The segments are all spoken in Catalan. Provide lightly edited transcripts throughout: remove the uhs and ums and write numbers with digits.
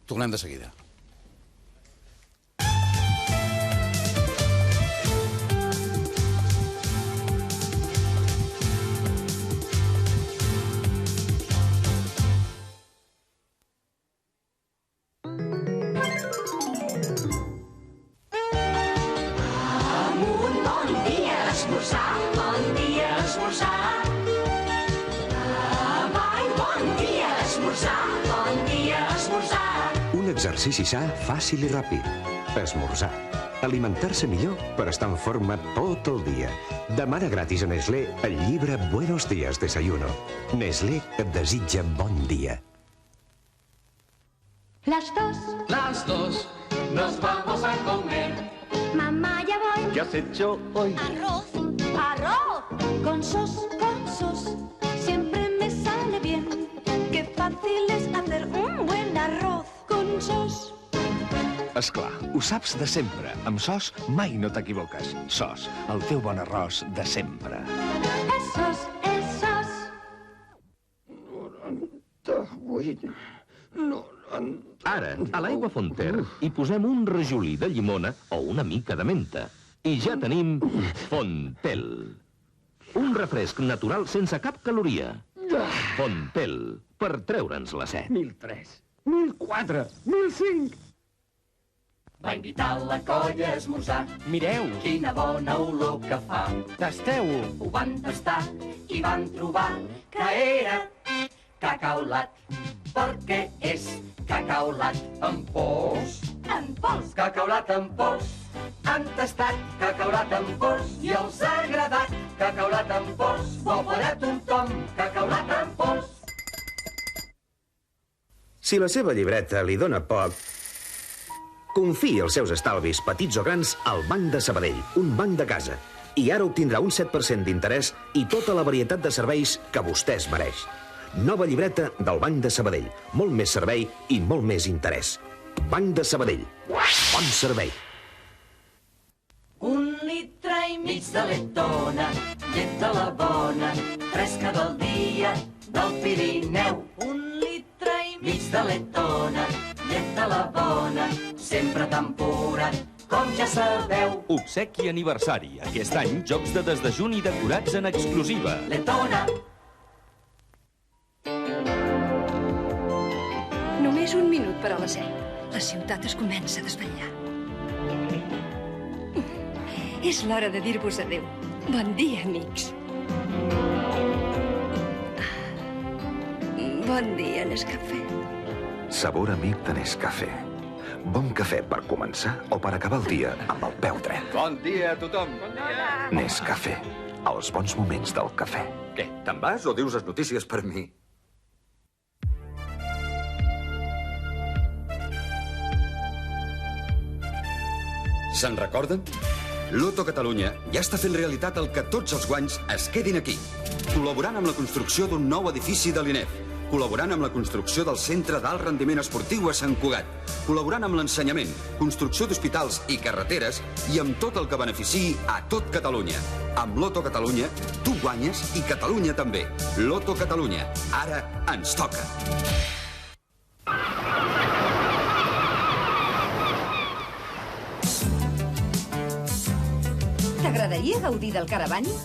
Tornem de seguida. Exercici sa, fàcil i ràpid. Esmorzar. Alimentar-se millor per estar en forma tot el dia. Demana gratis a Nestlé el llibre Buenos días, desayuno. Nestlé et desitja bon dia. Las dos nos vamos a comer. Mamá, ya voy. ¿Qué has hecho hoy? Arroz. Con sos. Siempre me sale bien. Qué fácil es hacer un buen arroz. Con sos. Esclar, ho saps de sempre. Amb Sos mai no t'equivoques. Sos, el teu bon arròs de sempre. És sos. 98... 90... Ara, a l'aigua Fonter hi posem un rajolí de llimona o una mica de menta. I ja tenim Fontel. Un refresc natural sense cap caloria. Fontel, per treure'ns la set. 1003... 1004, 1005... Va invitar la colla a esmorzar. Mireu, Quina bona olor que fa. tasteu-ho. Ho van tastar i van trobar que era cacaolat. Perquè és cacaolat en pols. En pols. Cacaolat en pols. Han tastat cacaolat en pols i els ha agradat cacaolat en pols. Bo per a tothom, cacaolat en pols. Si la seva llibreta li dóna poc, confiï els seus estalvis, petits o grans, al Banc de Sabadell, un banc de casa. I ara obtindrà un 7% d'interès i tota la varietat de serveis que vostè es mereix. Nova llibreta del Banc de Sabadell. Molt més servei i molt més interès. Banc de Sabadell. Bon servei. 1,5 litres de letona, llet de la bona, fresca del dia, del Pirineu. 1,5 litres de letona, llet de la bona, sempre tan pura, com ja sabeu. Obsequi aniversari. Aquest any, jocs de desdejuni decorats en exclusiva. Letona. Només un minut per a les 7. La ciutat es comença a desvetllar. És l'hora de dir-vos adéu. Bon dia, amics. Bon dia, Nescafé. Sabor amic de Nescafé. Bon cafè per començar o per acabar el dia amb el peu dret. Bon dia a tothom. Nescafé. Els bons moments del cafè. Què, te'n vas o dius les notícies per mi? Se'n recorden? Loto Catalunya ja està fent realitat el que tots els guanys es quedin aquí. Col·laborant amb la construcció d'un nou edifici de l'INEF. Col·laborant amb la construcció del Centre d'Alt Rendiment Esportiu a Sant Cugat. Col·laborant amb l'ensenyament, construcció d'hospitals i carreteres i amb tot el que beneficiï a tot Catalunya. Amb Loto Catalunya, tu guanyes i Catalunya també. Loto Catalunya. Ara ens toca. T'agradaria gaudir del caravaning?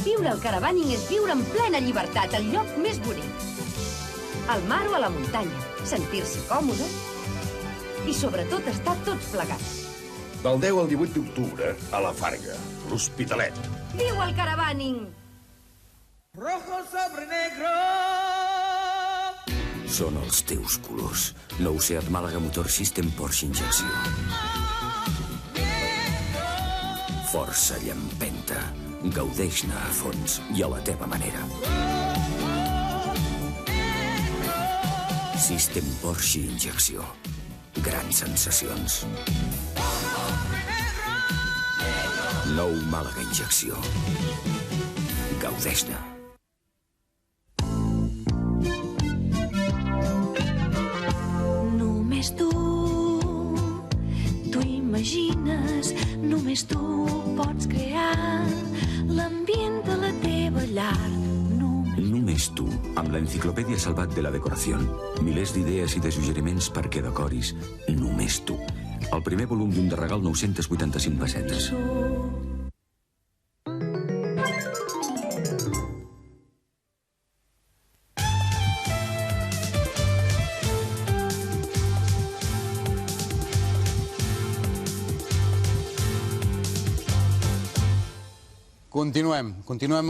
Viure al caravaning és viure en plena llibertat, al lloc més bonic. Al mar o a la muntanya, sentir-se còmode i, sobretot, estar tots plegats. Del 10 al 18 d'octubre, a la Farga, l'Hospitalet. Viu el caravaning! Rojo sobre negro. Són els teus colors. Nou Seat Màlaga Motor System Porsche Injecció. Força llampenta. Gaudeix-ne a fons i a la teva manera. System Porsche Injecció. Grans sensacions. Nou Màlaga Injecció. Gaudeix-ne. Només tu imagines, només tu pots crear l'ambient de la teva llar. Només Només tu, amb l'Enciclopèdia Salvat de la Decoració. Milers d'idees i de suggeriments perquè decoris només tu. El primer volum d'un de regal 985 pessetes. Continuem